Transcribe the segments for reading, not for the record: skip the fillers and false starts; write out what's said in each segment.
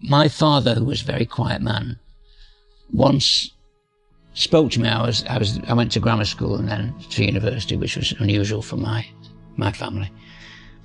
My father, who was a very quiet man, once spoke to me. I went to grammar school and then to university, which was unusual for my family.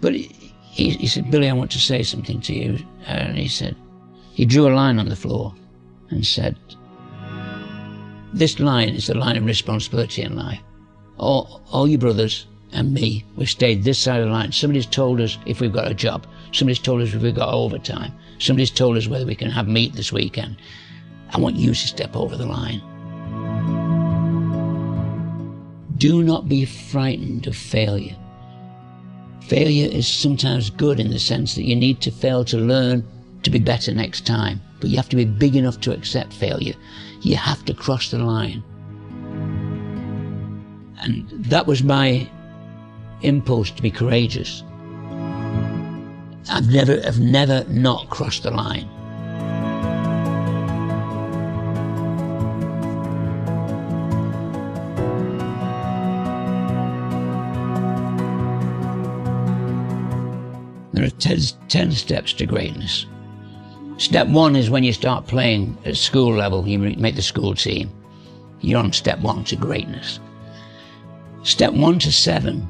But he said, "Billy, I want to say something to you." And he drew a line on the floor and said, "This line is the line of responsibility in life. All your brothers and me, we've stayed this side of the line. Somebody's told us if we've got a job. Somebody's told us if we've got overtime. Somebody's told us whether we can have meat this weekend. I want you to step over the line." Do not be frightened of failure. Failure is sometimes good in the sense that you need to fail to learn to be better next time, but you have to be big enough to accept failure. You have to cross the line. And that was my impulse, to be courageous. I've never not crossed the line. There are 10 steps to greatness. Step 1 is when you start playing at school level, you make the school team. You're on step 1 to greatness. Step 1 to 7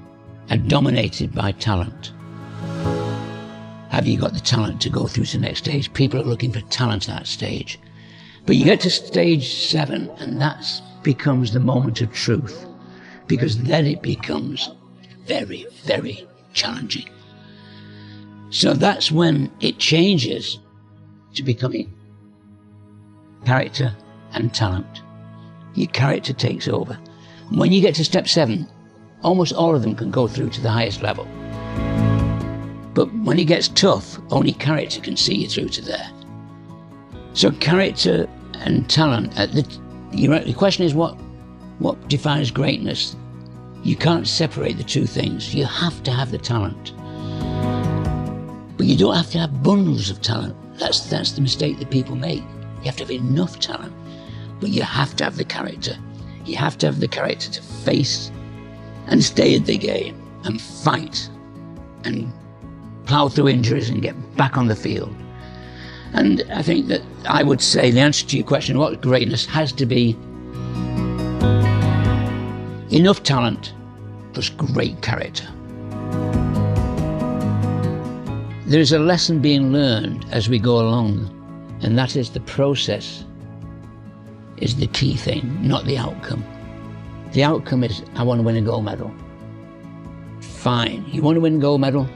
are dominated by talent. Have you got the talent to go through to the next stage? People are looking for talent at that stage. But you get to stage 7 and that becomes the moment of truth, because then it becomes very, very challenging. So that's when it changes to becoming character and talent. Your character takes over. When you get to step 7, almost all of them can go through to the highest level. But when it gets tough, only character can see you through to there. So character and talent, the question is what defines greatness? You can't separate the two things. You have to have the talent. But you don't have to have bundles of talent. That's the mistake that people make. You have to have enough talent, but you have to have the character. You have to have the character to face and stay in the game and fight and plough through injuries and get back on the field. And I think that I would say the answer to your question, what greatness, has to be enough talent plus great character. There is a lesson being learned as we go along, and that is the process is the key thing, not the outcome. The outcome is, I want to win a gold medal. Fine, you want to win a gold medal?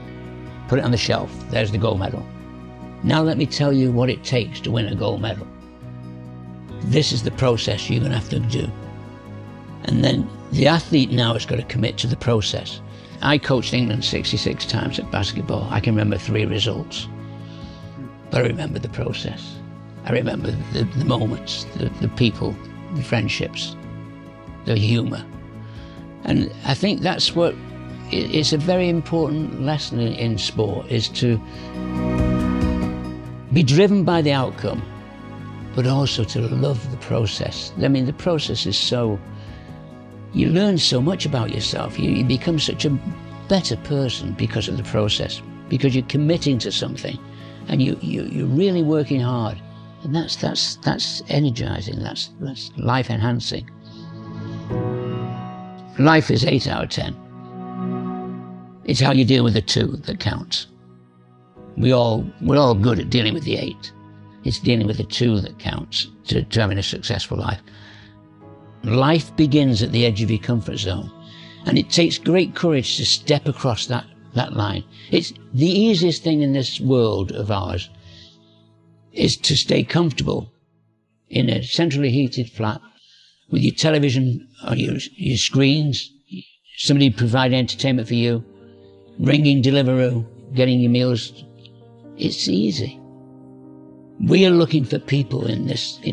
Put it on the shelf, there's the gold medal. Now let me tell you what it takes to win a gold medal. This is the process you're going to have to do. And then the athlete now has got to commit to the process. I coached England 66 times at basketball. I can remember 3 results, but I remember the process. I remember the moments, the people, the friendships, the humour. And I think that's what, it's a very important lesson in sport, is to be driven by the outcome, but also to love the process. I mean, the process is so, you learn so much about yourself. You become such a better person because of the process, because you're committing to something and you're really working hard. And that's energizing, that's life enhancing. Life is 8 out of 10. It's how you deal with the 2 that counts. We're all good at dealing with the 8. It's dealing with the 2 that counts to having a successful life. Life begins at the edge of your comfort zone, and it takes great courage to step across that line. It's the easiest thing in this world of ours is to stay comfortable in a centrally heated flat with your television on your screens, somebody provide entertainment for you, ringing Deliveroo, getting your meals. It's easy. We are looking for people in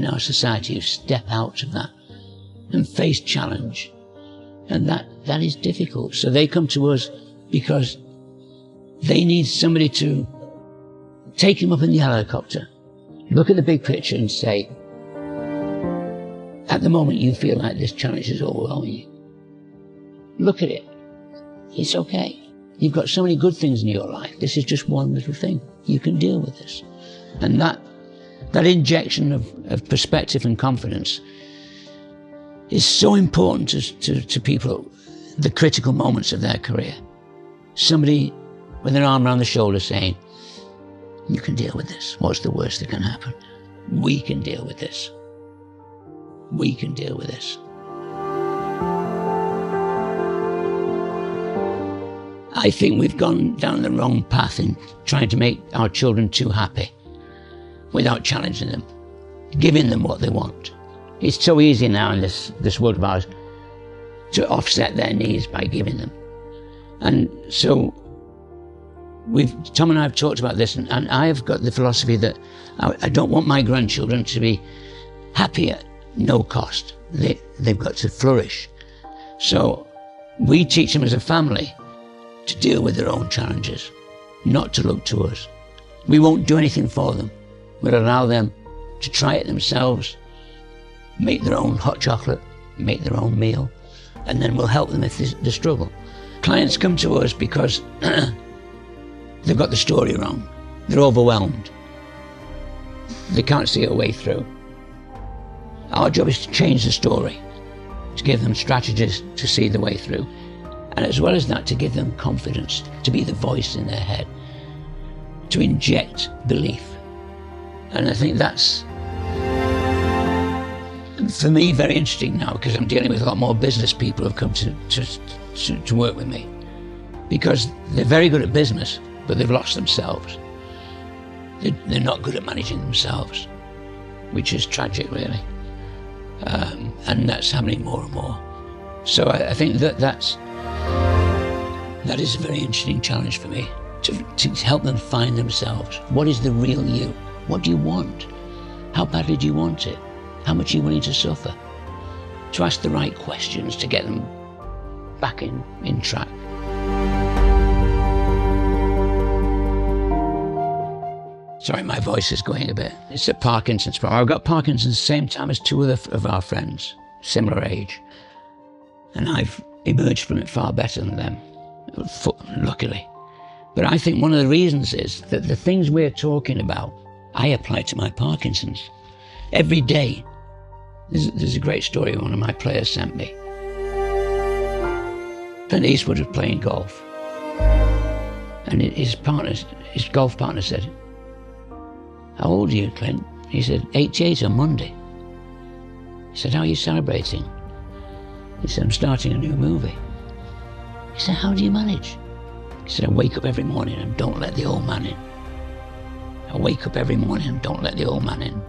our society who step out of that and face challenge. And that is difficult. So they come to us because they need somebody to take them up in the helicopter, look at the big picture and say, at the moment you feel like this challenge is overwhelming you. Look at it. It's okay. You've got so many good things in your life. This is just one little thing. You can deal with this. And that That injection of perspective and confidence is so important to people, the critical moments of their career. Somebody with an arm around the shoulder saying, you can deal with this. What's the worst that can happen? We can deal with this. We can deal with this. I think we've gone down the wrong path in trying to make our children too happy without challenging them, giving them what they want. It's so easy now in this world of ours to offset their needs by giving them. And so Tom and I have talked about this, and I have got the philosophy that I don't want my grandchildren to be happy at no cost. They've got to flourish. So we teach them as a family to deal with their own challenges, not to look to us. We won't do anything for them. We'll allow them to try it themselves, make their own hot chocolate, make their own meal, and then we'll help them if they struggle. Clients come to us because they've got the story wrong. They're overwhelmed. They can't see a way through. Our job is to change the story, to give them strategies to see the way through. And as well as that, to give them confidence, to be the voice in their head, to inject belief. And I think that's, for me, very interesting now, because I'm dealing with a lot more business people who have come to work with me. Because they're very good at business, but they've lost themselves. They're not good at managing themselves, which is tragic, really. And that's happening more and more. So I think that is a very interesting challenge for me, to help them find themselves. What is the real you? What do you want? How badly do you want it? How much are you willing to suffer? To ask the right questions to get them back in track. Sorry, my voice is going a bit. It's a Parkinson's problem. I've got Parkinson's the same time as two other of our friends, similar age. And I've emerged from it far better than them, luckily. But I think one of the reasons is that the things we're talking about, I apply to my Parkinson's. Every day, there's a great story one of my players sent me. Clint Eastwood was playing golf. And his golf partner said, how old are you, Clint? He said, 88 on Monday. He said, how are you celebrating? He said, I'm starting a new movie. He said, how do you manage? He said, I wake up every morning and don't let the old man in. I wake up every morning and don't let the old man in.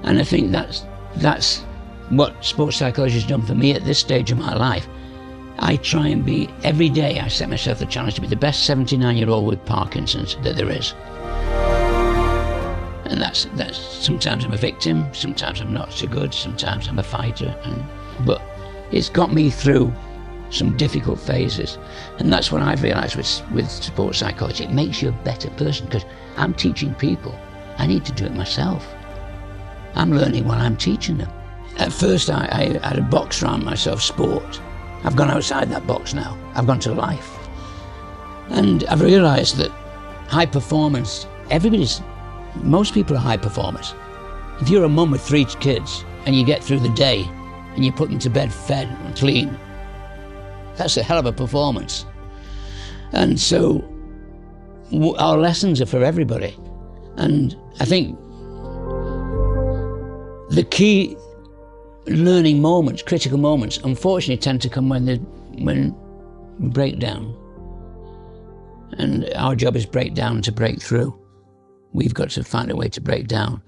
And I think that's what sports psychology has done for me at this stage of my life. I try and be, every day I set myself the challenge to be the best 79-year-old with Parkinson's that there is. And that's sometimes I'm a victim, sometimes I'm not so good, sometimes I'm a fighter. But it's got me through some difficult phases. And that's what I've realised with sports psychology. It makes you a better person, because I'm teaching people. I need to do it myself. I'm learning while I'm teaching them. At first I had a box around myself, sport. I've gone outside that box now. I've gone to life. And I've realised that high performance, most people are high performers. If you're a mum with 3 kids and you get through the day and you put them to bed fed and clean, that's a hell of a performance. And so our lessons are for everybody. And I think the key learning moments, critical moments, unfortunately tend to come when we break down. And our job is break down to break through. We've got to find a way to break down.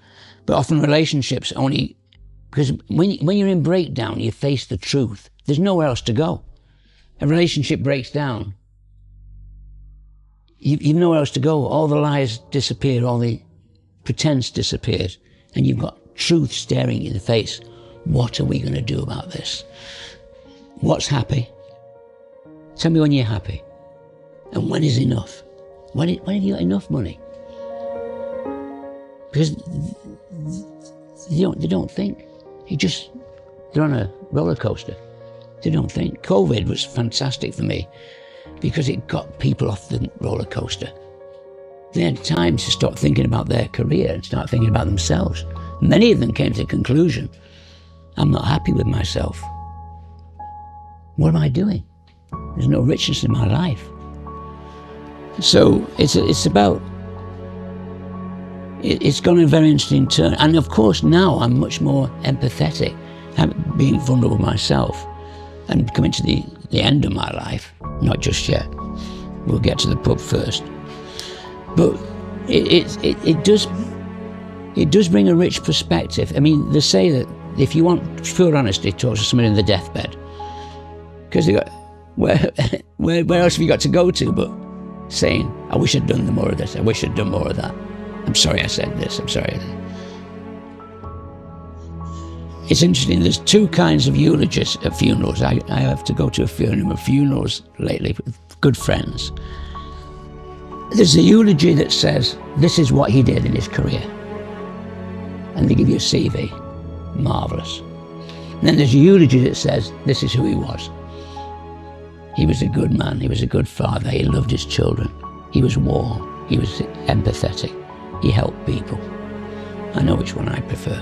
But often relationships only, because when you're in breakdown, you face the truth. There's nowhere else to go. A relationship breaks down. You've nowhere else to go. All the lies disappear, all the pretense disappears, and you've got truth staring you in the face. What are we going to do about this? What's happy? Tell me when you're happy. And when is enough? When have you got enough money? Because they don't think. They're on a roller coaster. They don't think. COVID was fantastic for me because it got people off the roller coaster. they had time to stop thinking about their career and start thinking about themselves. Many of them came to the conclusion, I'm not happy with myself. What am I doing? There's no richness in my life. So it's gone a very interesting turn. And of course now I'm much more empathetic, being vulnerable myself and coming to the end of my life, not just yet. We'll get to the pub first. But it does bring a rich perspective. I mean, they say that if you want full honesty, talk to someone in the deathbed. Because they got, where else have you got to go to but saying, I wish I'd done more of this, I wish I'd done more of that. I'm sorry I said this, I'm sorry. It's interesting, there's two kinds of eulogies at funerals. I have to go to a few funerals lately with good friends. There's a eulogy that says, this is what he did in his career. And they give you a CV, marvellous. And then there's a eulogy that says, this is who he was. He was a good man, he was a good father, he loved his children. He was warm, he was empathetic, he helped people. I know which one I prefer.